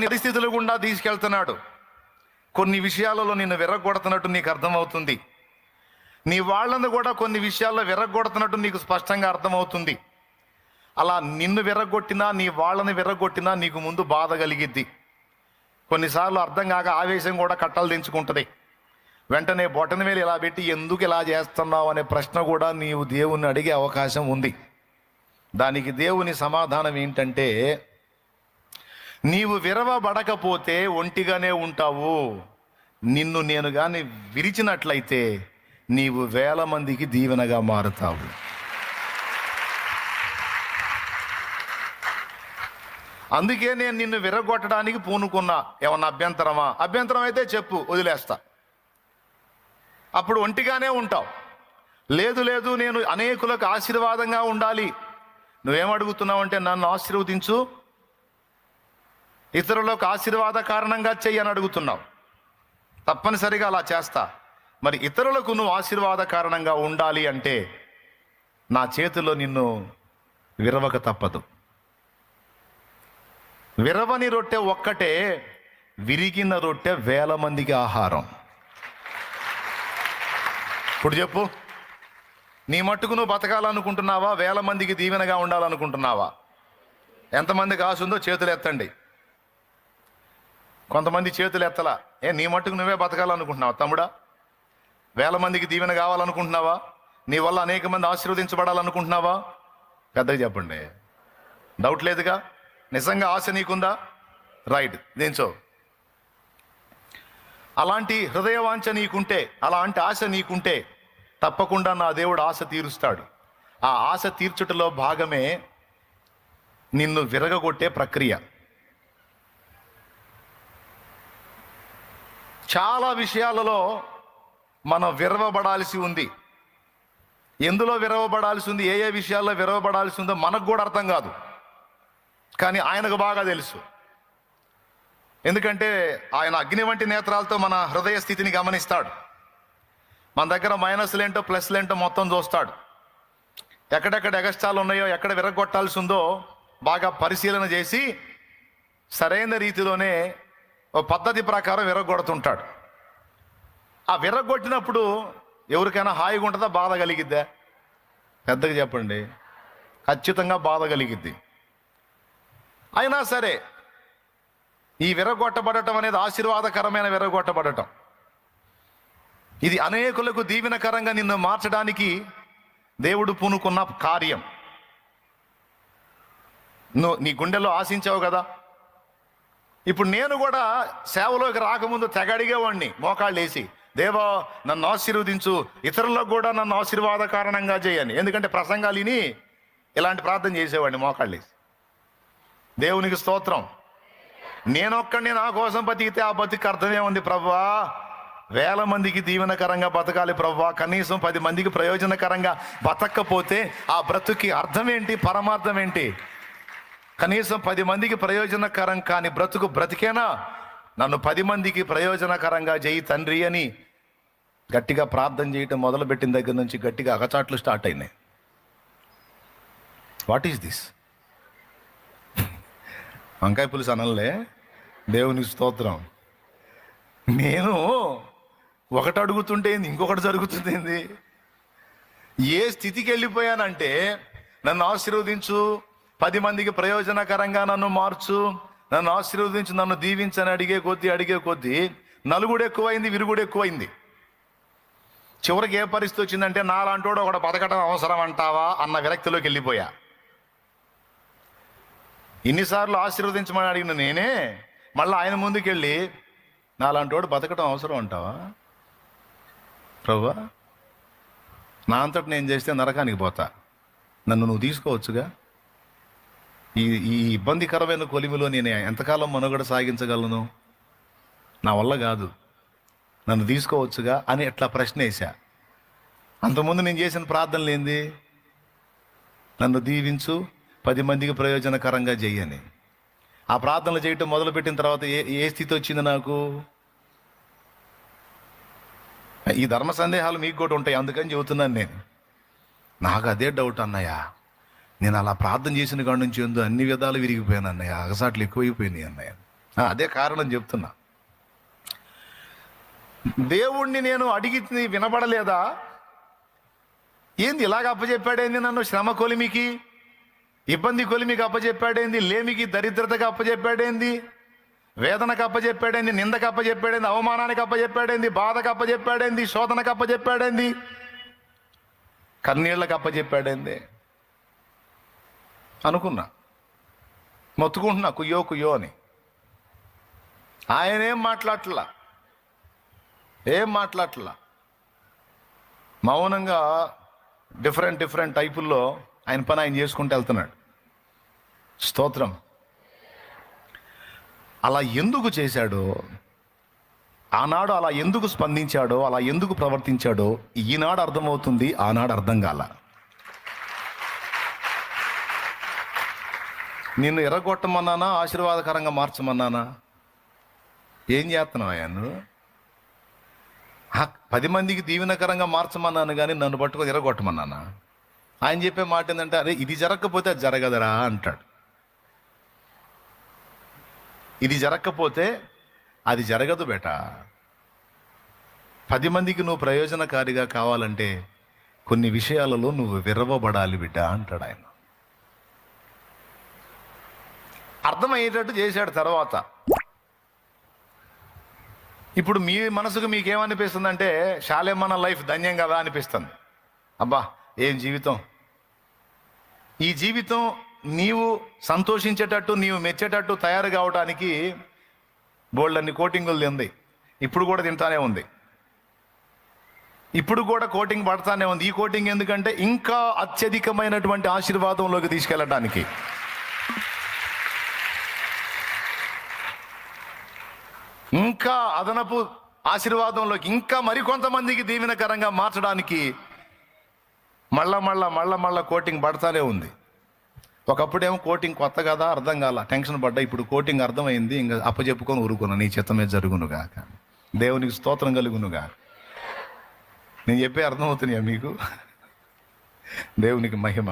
పరిస్థితులు గుండా తీసుకెళ్తున్నాడు. కొన్ని విషయాలలో నిన్ను విరగొడుతున్నట్టు నీకు అర్థమవుతుంది. నీ వాళ్ళను కూడా కొన్ని విషయాల్లో విరగొడుతున్నట్టు నీకు స్పష్టంగా అర్థమవుతుంది. అలా నిన్ను విరగొట్టినా, నీ వాళ్ళని విరగొట్టినా నీకు ముందు బాధ కలిగిద్ది. కొన్నిసార్లు అర్థం కాక ఆవేశం కూడా కట్టలు దించుకుంటుంది. వెంటనే బొటన వేలు ఇలా పెట్టి ఎందుకు ఇలా చేస్తున్నావు అనే ప్రశ్న కూడా నీవు దేవుణ్ణి అడిగే అవకాశం ఉంది. దానికి దేవుని సమాధానం ఏంటంటే, నీవు విరవబడకపోతే ఒంటిగానే ఉంటావు. నిన్ను నేను కానీ విరిచినట్లయితే నీవు 1000 మందికి దీవెనగా మారుతావు. అందుకే నేను నిన్ను విరగొట్టడానికి పూనుకున్నా. ఏమన్నా అభ్యంతరమా? అభ్యంతరం అయితే చెప్పు, వదిలేస్తా. అప్పుడు ఒంటిగానే ఉంటావు. లేదు లేదు, నేను అనేకులకు ఆశీర్వాదంగా ఉండాలి. నువ్వేమడుగుతున్నావు అంటే, నన్ను ఆశీర్వదించు, ఇతరులకు ఆశీర్వాద కారణంగా చెయ్యి అని అడుగుతున్నావు. తప్పనిసరిగా అలా చేస్తా. మరి ఇతరులకు నువ్వు ఆశీర్వాద కారణంగా ఉండాలి అంటే నా చేతిలో నిన్ను విరవక తప్పదు. విరవని రొట్టె ఒక్కటే, విరిగిన రొట్టె 1000 మందికి ఆహారం. ఇప్పుడు చెప్పు, నీ మట్టుకు నువ్వు బతకాలనుకుంటున్నావా? 1000 మందికి దీవెనగా ఉండాలనుకుంటున్నావా? ఎంతమందికి ఆశ ఉందో చేతులు ఎత్తండి. కొంతమంది చేతులు ఎత్తలా. నీ మట్టుకు నువ్వే బతకాలనుకుంటున్నావా తమ్ముడా? 1000 మందికి దీవెన కావాలనుకుంటున్నావా? నీ వల్ల అనేక మంది ఆశీర్వదించబడాలనుకుంటున్నావా? పెద్దగా చెప్పండి. డౌట్ లేదుగా? నిజంగా ఆశ నీకుందా? రైట్, దించో. అలాంటి హృదయవాంఛ నీకుంటే, అలాంటి ఆశ నీకుంటే తప్పకుండా నా దేవుడు ఆశ తీరుస్తాడు. ఆ ఆశ తీర్చుటలో భాగమే నిన్ను విరగగొట్టే ప్రక్రియ. చాలా విషయాలలో మనం విరవబడాల్సి ఉంది. ఎందులో విరవబడాల్సి ఉంది, ఏ విషయాల్లో విరవబడాల్సి ఉందో మనకు కూడా అర్థం కాదు, కానీ ఆయనకు బాగా తెలుసు. ఎందుకంటే ఆయన అగ్ని వంటి నేత్రాలతో మన హృదయ స్థితిని గమనిస్తాడు. మన దగ్గర మైనస్లేంటో ప్లస్లేంటో మొత్తం చూస్తాడు. ఎక్కడెక్కడ ఎగస్టాలు ఉన్నాయో, ఎక్కడ విరగొట్టాల్సి ఉందో బాగా పరిశీలన చేసి సరైన రీతిలోనే ఓ పద్ధతి ప్రకారం విరగొడుతుంటాడు. ఆ విరగొట్టినప్పుడు ఎవరికైనా హాయిగా ఉంటుందా, బాధ కలిగిద్దా? పెద్దగా చెప్పండి. ఖచ్చితంగా బాధ కలిగిద్ది. అయినా సరే ఈ విరగొట్టబడటం అనేది ఆశీర్వాదకరమైన విరగొట్టబడటం. ఇది అనేకులకు దీవెనకరంగా నిన్ను మార్చడానికి దేవుడు పూనుకున్న కార్యం. నువ్వు నీ గుండెల్లో ఆశించావు కదా. ఇప్పుడు నేను కూడా సేవలోకి రాకముందు తెగ అడిగేవాడిని, మోకాళ్ళు వేసి, దేవా నన్ను ఆశీర్వదించు, ఇతరులకు కూడా నన్ను ఆశీర్వాద కారణంగా చేయని. ఎందుకంటే ప్రసంగాలు విని ఇలాంటి ప్రార్థన చేసేవాడిని మోకాళ్ళు వేసి. దేవునికి స్తోత్రం. నేనొక్కడిని నా కోసం బతికితే ఆ బతికి అర్థమే ఉంది ప్రభువా. 1000 మందికి దీవెనకరంగా బతకాలి ప్రభువా. కనీసం 10 మందికి ప్రయోజనకరంగా బతకపోతే ఆ బ్రతుకి అర్థం ఏంటి, పరమార్థం ఏంటి? కనీసం 10 మందికి ప్రయోజనకరం కాని బ్రతుకు బ్రతికేనా? నన్ను 10 మందికి ప్రయోజనకరంగా చేయి తండ్రి అని గట్టిగా ప్రార్థన చేయటం మొదలుపెట్టిన దగ్గర నుంచి గట్టిగా అగచాట్లు స్టార్ట్ అయినాయి. What is this? వంకాయ పులుసు అనలే. దేవునికి స్తోత్రం. నేను ఒకటి అడుగుతుంటే ఇంకొకటి జరుగుతుంది. ఏంది? ఏ స్థితికి వెళ్ళిపోయానంటే, నన్ను ఆశీర్వదించు, 10 మందికి ప్రయోజనకరంగా నన్ను మార్చు, నన్ను ఆశీర్వదించు, నన్ను దీవించని అడిగే కొద్దీ నలుగుడు ఎక్కువైంది, విరుగుడు ఎక్కువైంది. చివరికి ఏ పరిస్థితి వచ్చిందంటే, నాలాంటోడు ఒకటి బతకడం అవసరం అంటావా అన్న విరక్తిలోకి వెళ్ళిపోయా. ఇన్నిసార్లు ఆశీర్వదించమని అడిగిన నేనే మళ్ళీ ఆయన ముందుకెళ్ళి, నాలాంటోడు బతకడం అవసరం అంటావా ప్రభువా? నా అంతటి నేను చేస్తే నరకానికి పోతా, నన్ను నువ్వు తీసుకోవచ్చుగా. ఈ ఇబ్బందికరమైన కొలిమిలో నేను ఎంతకాలం మనుగడ సాగించగలను? నా వల్ల కాదు, నన్ను తీసుకోవచ్చుగా అని ఎట్లా ప్రశ్న వేశా. అంతకుముందు నేను చేసిన ప్రార్థనలు ఏంది? నన్ను దీవించు, 10 మందికి ప్రయోజనకరంగా చెయ్యని. ఆ ప్రార్థనలు చేయటం మొదలుపెట్టిన తర్వాత ఏ స్థితి వచ్చింది నాకు? ఈ ధర్మ సందేహాలు మీకు కూడా ఉంటాయి, అందుకని చెబుతున్నాను నేను. నాకు అదే డౌట్ అన్నయ్య, నేను అలా ప్రార్థన చేసిన కాడి నుంచి అన్ని విధాలు విరిగిపోయాను అన్నయ్య, అగసాట్లు ఎక్కువైపోయినాయి అన్నయ్య. అదే కారణం చెప్తున్నా. దేవుణ్ణి నేను అడిగి వినబడలేదా? ఏంది ఇలాగ అప్పచెప్పాడేంది? నన్ను శ్రమ కొలిమికి, ఇబ్బంది కొలిమికి అప్పచెప్పాడేంది? లేమికి, దరిద్రతకి అప్పచెప్పాడేంది? వేదనకు అప్పచెప్పాడేంది? నిందకు అప్పచెప్పాడేంది? అవమానానికి అప్పచెప్పాడేంది? బాధకు అప్పచెప్పాడేంది? శోధనకు అప్పచెప్పాడేంది? కన్నీళ్ళకి అప్పచెప్పాడేంది అనుకున్నా. మొత్తుకుంటున్నా కుయ్యో కుయ్యో అని. ఆయన ఏం మాట్లాడట్లా. మౌనంగా డిఫరెంట్ టైపుల్లో ఆయన పని ఆయన చేసుకుంటూ వెళ్తున్నాడు. స్తోత్రం. అలా ఎందుకు చేశాడో, ఆనాడు అలా ఎందుకు స్పందించాడో, అలా ఎందుకు ప్రవర్తించాడో ఈనాడు అర్థమవుతుంది, ఆనాడు అర్థం కాల. నిన్ను ఎర్రగొట్టమన్నానా, ఆశీర్వాదకరంగా మార్చమన్నానా? ఏం చేస్తున్నావు అయ్యా నువ్వు? 10 మందికి దీవెనకరంగా మార్చమన్నాను కానీ నన్ను పట్టుకొని ఎర్రగొట్టమన్నానా? ఆయన చెప్పే మాట ఏంటంటే, అరే ఇది జరగకపోతే అది జరగదురా అంటాడు. ఇది జరగకపోతే అది జరగదు బేట. 10 మందికి నువ్వు ప్రయోజనకారిగా కావాలంటే కొన్ని విషయాలలో నువ్వు విరవబడాలి బిడ్డ అంటాడు ఆయన. అర్థమయ్యేటట్టు చేశాడు. తర్వాత ఇప్పుడు మీ మనసుకు మీకేమనిపిస్తుంది అంటే, శాలేమన్న లైఫ్ ధన్యం కదా అనిపిస్తుంది. అబ్బా ఏం జీవితం! ఈ జీవితం నీవు సంతోషించేటట్టు, నీవు మెచ్చేటట్టు తయారు కావడానికి బోల్డన్ని కోటింగులు తింది. ఇప్పుడు కూడా తింటానే ఉంది. ఇప్పుడు కూడా కోటింగ్ పడతానే ఉంది. ఈ కోటింగ్ ఎందుకంటే ఇంకా అత్యధికమైనటువంటి ఆశీర్వాదంలోకి తీసుకెళ్ళడానికి. ఇంకా అదనపు ఆశీర్వాదంలోకి, ఇంకా మరికొంతమందికి దీవెనకరంగా మార్చడానికి మళ్ళా కోటింగ్ పడతానే ఉంది. ఒకప్పుడేమో కోటింగ్ కొత్త కదా, అర్థం కాల, టెన్షన్ పడ్డా. ఇప్పుడు కోటింగ్ అర్థమైంది, ఇంకా అప్పచెప్పుకొని ఊరుకున్నా. నీ చిత్తమే జరుగునుగాక, దేవునికి స్తోత్రం కలుగునుగా. నేను చెప్పే అర్థమవుతున్నాయా మీకు? దేవునికి మహిమ.